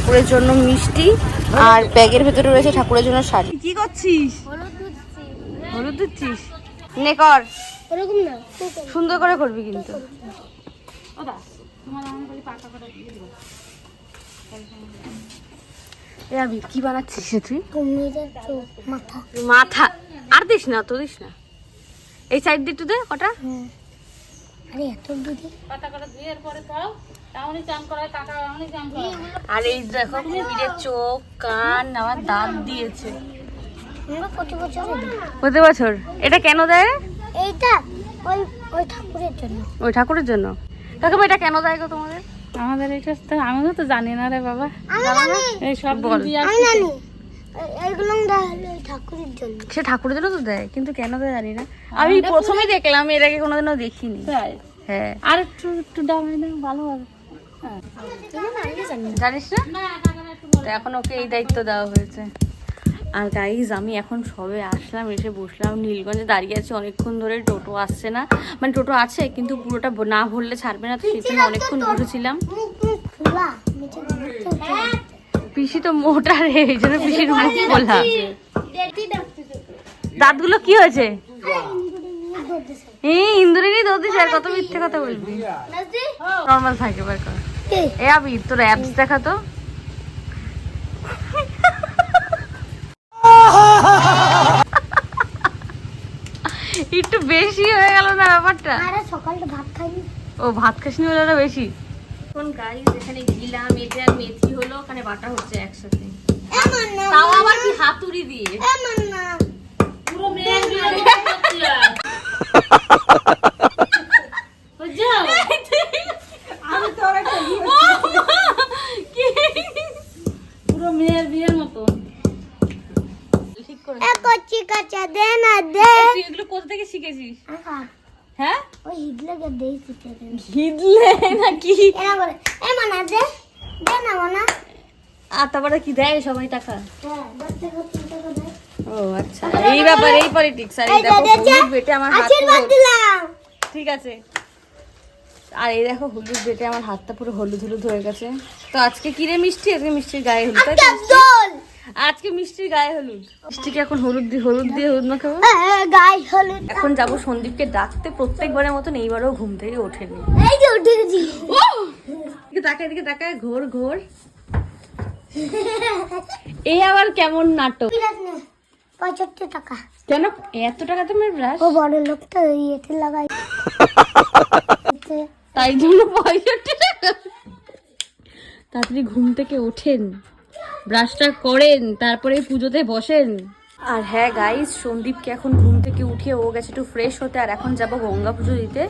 ঠাকুরের জন্য মিষ্টি, আর ব্যাগের ভেতরে রয়েছে ঠাকুরের জন্য শাড়ি। কি করছিস? হলুদ দিচ্ছিস? নে কর, সুন্দর করে করবি কিন্তু। কি বানাচ্ছিস তুই? মাথা আর দিস না, তো দিস না, এই সাইড দিয়ে একটু দে কটা। আর এই দেখো কুমিরের চোখ, কান, আমার দাঁত দিয়েছে। প্রতি বছর এটা কেন দেয়? এইটা ওই ঠাকুরের জন্য। ওই ঠাকুরের জন্য? কাকিমা এটা কেন দেয় গো তোমাদের? আমাদের এটা তো আমিও তো জানি না রে বাবা। এই সব বল। এইগুলো দেয় ওই ঠাকুরের জন্য। সে ঠাকুরের জন্য তো দেয়, কিন্তু কেন দেয় জানি না। আমি প্রথমেই দেখলাম, এর আগে কোনোদিনও দেখিনি। হ্যাঁ, আর একটু দাম ভালো হবে। জানিস না? তো এখন ওকে এই দায়িত্ব দেওয়া হয়েছে। আর গাইজ আমি এখন সবে আসলাম, এসে বসলাম নীলগঞ্জে, দাঁড়িয়ে আছি অনেকক্ষণ ধরে। টোটো আসছে না, মানে টোটো আছে কিন্তু পুরোটা না ভরলে ছাড়বে না, তো সেই জন্য অনেকক্ষণ বসেছিলাম। পিসি তো মোটা রে, এই জন্য পিসির মুখ খোলা। দাঁতগুলো কি হয়েছে? ইন্দুরিনী দৌড় দিছে, আর কত মিথ্যে কথা বলবি। নর্মাল থাকে বার কর। এ আবি তোর অ্যাপস দেখা তো। একটু বেশি হয়ে গেল না ব্যাপারটা? সকালে ভাত খাইনি। ও ভাত খাসনি বলে ওটা বেশি। এখন গাইস এখানে ঘিলা মেটে আর মেথি হলো, ওখানে বাটা হচ্ছে একসাথে, তাও আবার কি হাতুড়ি দিয়ে। পুরো মেয়ের পুরো মেয়ের বিয়ের মতো। ঠিক করে দে না দে। তুই এগুলো কোথা থেকে শিখেছিস? হ্যাঁ, ওই হিডলে দেই শিখে দে। হিডলে নাকি? এরা বলে এ মানা দে দে না মানা। আর তারপরে কি দেয় সবাই টাকা? হ্যাঁ 10 টাকা 3 টাকা দেয়। ও আচ্ছা, এই ব্যাপার, এই পলিটিক্স। আর এই দেখো হলুদ বেটে আমার হাত আশীর্বাদ দিলাম। ঠিক আছে। আর এই দেখো হলুদ বেটে আমার হাতটা পুরো হলুদ হলুদ হয়ে গেছে। তো আজকে কি রে মিষ্টি? আজকে মিষ্টির গায়ে হলুদ, তাই তো? দোল আজকে মিষ্টির গায়ে হলুদ। মিষ্টিকে এখন হলুদ দিয়ে হলুদ মাখাবো। গায়ে হলুদ। এখন যাবো সন্দীপকে ডাকতে, প্রত্যেকবারের মতন এইবারও ঘুম থেকে ওঠেনি। এই যে উঠে গেছি। তাকায় দিকে তাকায়, ঘোর ঘোর। এই আবার কেমন নাটক? 75 টাকা। কেন এত টাকা তোমার ব্রাশ? ও বড় লোক তো ইয়েতে লাগাই। তাই জন্য 65 টাকা। তাড়াতাড়ি ঘুম থেকে ওঠেন, ব্রাশটা করেন, তারপরে পুজোতে বসেন। আর হ্যাঁ গাইস, সন্দীপকে এখন ঘুম থেকে উঠিয়ে ও গেছে একটু ফ্রেশ হতে, আর এখন যাবো গঙ্গা পুজো দিতে।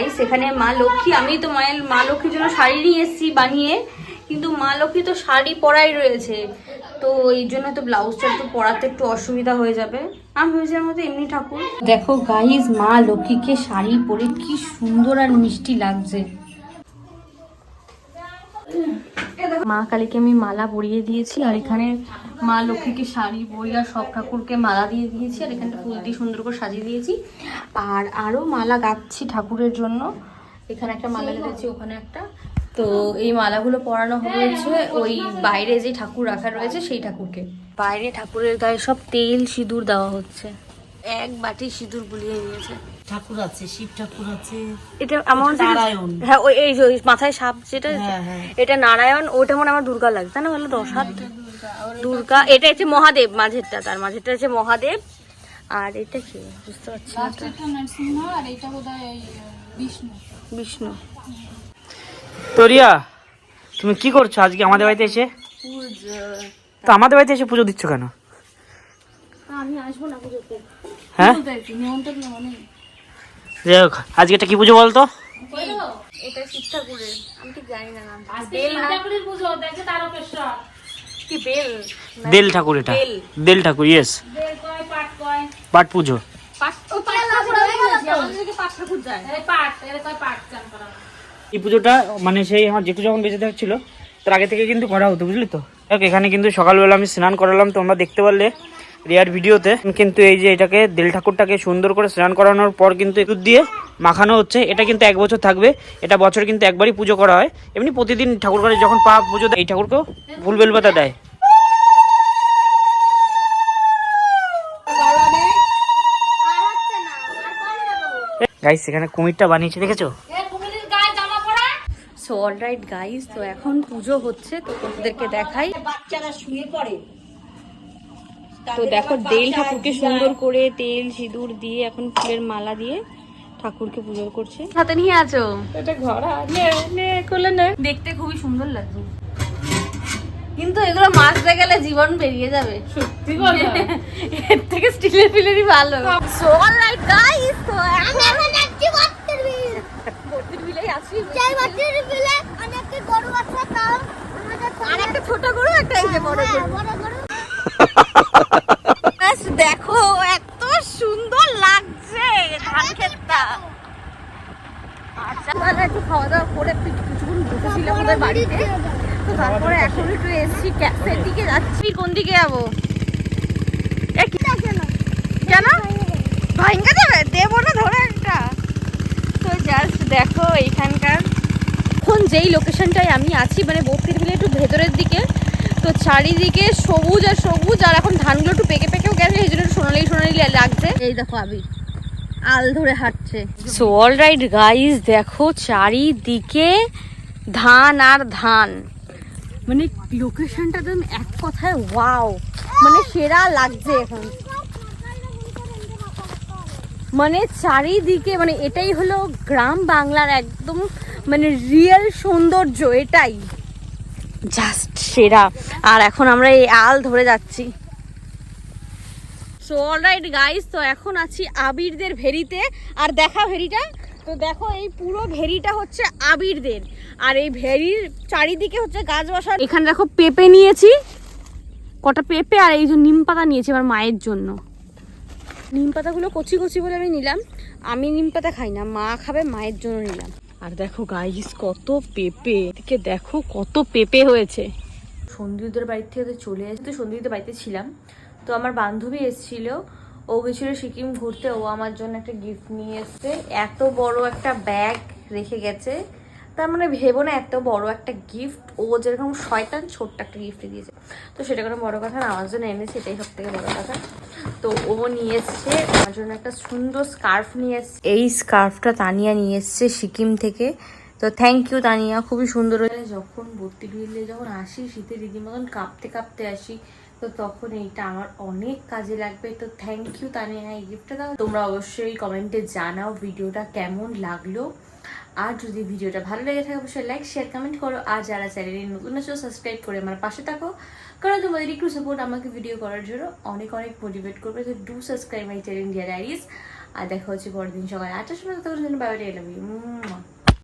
গাইস এখানে মা লক্ষ্মী, আমি তো মা লক্ষ্মীর জন্য শাড়ি নিয়ে এসেছি বানিয়ে, কিন্তু মা লক্ষ্মী তো শাড়ি পরাই রয়েছে, তো এই জন্য তো ব্লাউজটা একটু পরাতে একটু অসুবিধা হয়ে যাবে। আমি ভেবেছিলাম মতো এমনি ঠাকুর। দেখো গাইস মা লক্ষ্মীকে শাড়ি পরে কি সুন্দর আর মিষ্টি লাগছে। মা কালীকে আমি মালা পরিয়ে দিয়েছি, আর এখানে মা লক্ষ্মীকে শাড়ি পরিয়ে আর সব ঠাকুরকে মালা দিয়ে দিয়েছি, আর এখানটা ফুল দিয়ে সুন্দর করে সাজিয়ে দিয়েছি। আর আরও মালা গাচ্ছি ঠাকুরের জন্য, এখানে একটা মালা লেগেছি, ওখানে একটা। তো এই মালাগুলো পরানো হয়েছে ওই বাইরে যে ঠাকুর রাখা রয়েছে সেই ঠাকুরকে। বাইরে ঠাকুরের গায়ে সব তেল সিঁদুর দেওয়া হচ্ছে, এক বাটি সিঁদুর বুলিয়ে নিয়েছে। ঠাকুর আছে, শিব ঠাকুর আছে, এটা আমার নারায়ণ। হ্যাঁ ওই এই যে মাথায় সাপ যেটা, হ্যাঁ। এটা নারায়ণ, ওটা মনে আমার দুর্গা লাগে, তাই না? বলো 10 হাত দুর্গা। এটা হচ্ছে মহাদেব, মাঝেরটা, তার মাঝেরটা হচ্ছে মহাদেব। আর এটা কি বুঝতে পারছি না, নরসিংহ, আর এইটা বোধহয় বিষ্ণু। বিষ্ণু। তো রিয়া, তুমি কি করছো আজকে আমাদের বাড়িতে এসে? তো আমাদের বাড়িতে এসে পুজো দিচ্ছ কেন? আমি আসবো না পুজোতে। হ্যাঁ, নিমন্ত্রণ মানে যাই হোক, আজকে এটা কি পুজো বলতো? এটা শিব ঠাকুরের, আমি ঠিক জানি না নাম। আজকে ঠাকুরের পুজো, দেখে তারকেশ্বর। কি বেল? দেল ঠাকুর, এটা বেল। দেল ঠাকুর, ইয়েস। বেল কয়, পাট কয়। পাট পুজো। পাট ঠাকুর, আমাদের দিকে পাট ঠাকুর যায়। আরে পাট, এর কয় পাট চান করা। এই পুজোটা মানে সেই আমার জেঠু যখন বেঁচে থাকছিল তার আগে থেকে কিন্তু করা হতো, বুঝলি তো। দেখ এখানে কিন্তু সকালবেলা আমি স্নান করালাম, তোমরা দেখতে পারলে রিয়ার ভিডিওতে। কিন্তু এই যে এটাকে দেল ঠাকুরটাকে সুন্দর করে স্নান করানোর পর কিন্তু দুধ দিয়ে মাখানো হচ্ছে। এটা কিন্তু 1 বছর থাকবে, এটা বছর কিন্তু একবারই পুজো করা হয়। এমনি প্রতিদিন ঠাকুর ঘরে যখন পা পুজো দেয় এই ঠাকুরকেও ফুল বেলপাতা দেয়। গাইস এখানে কুমিরটা বানিয়েছে, দেখেছো? সো অলরাইট গাইস, তো এখন পুজো হচ্ছে, তো তোমাদেরকে দেখাই। বাচ্চারা শুয়ে পড়ে। তো দেখো দেল ঠাকুরকে সুন্দর করে তেল সিঁদুর দিয়ে এখন ফুলের মালা দিয়ে ঠাকুরকে পুজো করছে। হাতে নিয়ে আছো এটা ঘোড়া, নে নে কোলে নে। দেখতে খুবই সুন্দর লাগছে, কিন্তু এগুলো মাছতে গেলে জীবন বেরিয়ে যাবে। সত্যি কথা। এর থেকে স্টিলের ফিলেরই ভালো। সো অলরাইট গাইস, তো এখন যাচ্ছি বাচ্চার বিল। ভর্তির বিলেই আছি। যাই বাচ্চার বিলে অনেকটা গরু আছে, তাও আমাদের আর একটা ছোট গরু, একটা এই যে বড় গরু। বড় গরু। ব্যাস দেখো এত সুন্দর লাগছে ধান ক্ষেতটা। আচ্ছা তাহলে একটু খাওয়া দাওয়া করে কিছুক্ষণ বসেছিলাম ওদের বাড়িতে, তো তারপরে এখন একটু এসছি ক্যাফের দিকে যাচ্ছি। কোন দিকে যাবো? কেন ভাঙ্গা যাবে? দেবো না ধরে একটা। তো জাস্ট দেখো এইখানকার এখন যেই লোকেশনটায় আমি আছি, মানে বস্তির বিলে একটু ভেতরের দিকে, তো চারিদিকে সবুজ আর সবুজ, আর এখন ধানগুলো একটু পেকে পেকেও গেছে, এই জন্য একটু সোনালি সোনালি লাগছে। এই দেখো আবির আল ধরে হাঁটছে। সো অলরাইট গাইস, দেখো চারিদিকে ধান আর ধান, মানে লোকেশনটা একদম এক কথায় ওয়াও, মানে সেরা লাগছে এখন। মানে চারিদিকে, মানে এটাই হলো গ্রাম বাংলার একদম মানে রিয়েল সৌন্দর্য, এটাই জাস্ট সেরা। আর এখন আমরা এই আল ধরে যাচ্ছি। সো অলরাইট গাইস, তো এখন আছি আবিরদের ভেরিতে, আর দেখা ভেরিটা, তো দেখো এই পুরো ভেরিটা হচ্ছে আবিরদের, আর এই ভেরির চারিদিকে হচ্ছে গাছ বসা। এখানে দেখো পেঁপে নিয়েছি, কটা পেঁপে, আর এই যে নিম পাতা নিয়েছি আমার মায়ের জন্য। নিম পাতাগুলো কচি কচি বলে আমি নিলাম, আমি নিম পাতা খাই না, মা খাবে, মায়ের জন্য নিলাম। আর দেখো গাইস কত পেঁপে, এদিকে দেখো কত পেঁপে হয়েছে। সন্দীপদের বাড়ি থেকে চলে এসে, তো সন্দীপদের বাড়িতে ছিলাম, তো আমার বান্ধবী এসেছিল, ও গেছিল সিকিম ঘুরতে, ও আমার জন্য একটা গিফট নিয়ে এসছে। এত বড় একটা ব্যাগ রেখে গেছে, তার মানে ভেবো না এত বড় একটা গিফট, ও যেরকম শয়তান ছোট্ট একটা গিফট দিয়েছে, তো সেটা কোনো বড় কথা না, আমার জন্য এনেছে, এটাই সব থেকে বড় কথা। তো ও নিয়ে এসছে আমার জন্য একটা সুন্দর স্কার্ফ নিয়ে এসছে। এই স্কার্ফটা তানিয়া নিয়ে এসছে সিকিম থেকে, তো থ্যাংক ইউ তানিয়া, খুবই সুন্দর। যখন ভর্তি বিলে যখন আসি শীতে দিদির মতন কাঁপতে কাঁপতে আসি, তো তখন এইটা আমার অনেক কাজে লাগবে। তো থ্যাংক ইউ তানিয়া এই গিফটটা দাও। তোমরা অবশ্যই কমেন্টে জানাও ভিডিওটা কেমন লাগলো, আর যদি ভিডিওটা ভালো লেগে থাকে অবশ্যই লাইক শেয়ার কমেন্ট করো, আর যারা চ্যানেলে নতুন আছো সাবস্ক্রাইব করে আমার পাশে থাকো, কারণ তোমাদের একটু সাপোর্ট আমাকে ভিডিও করার জন্য অনেক অনেক মোটিভেট করবে। তো do subscribe my channel Dear Diaries. আর দেখা হচ্ছে পরের দিন সকাল 8টার সময়। তখন জন্য বাবাটা এলাম।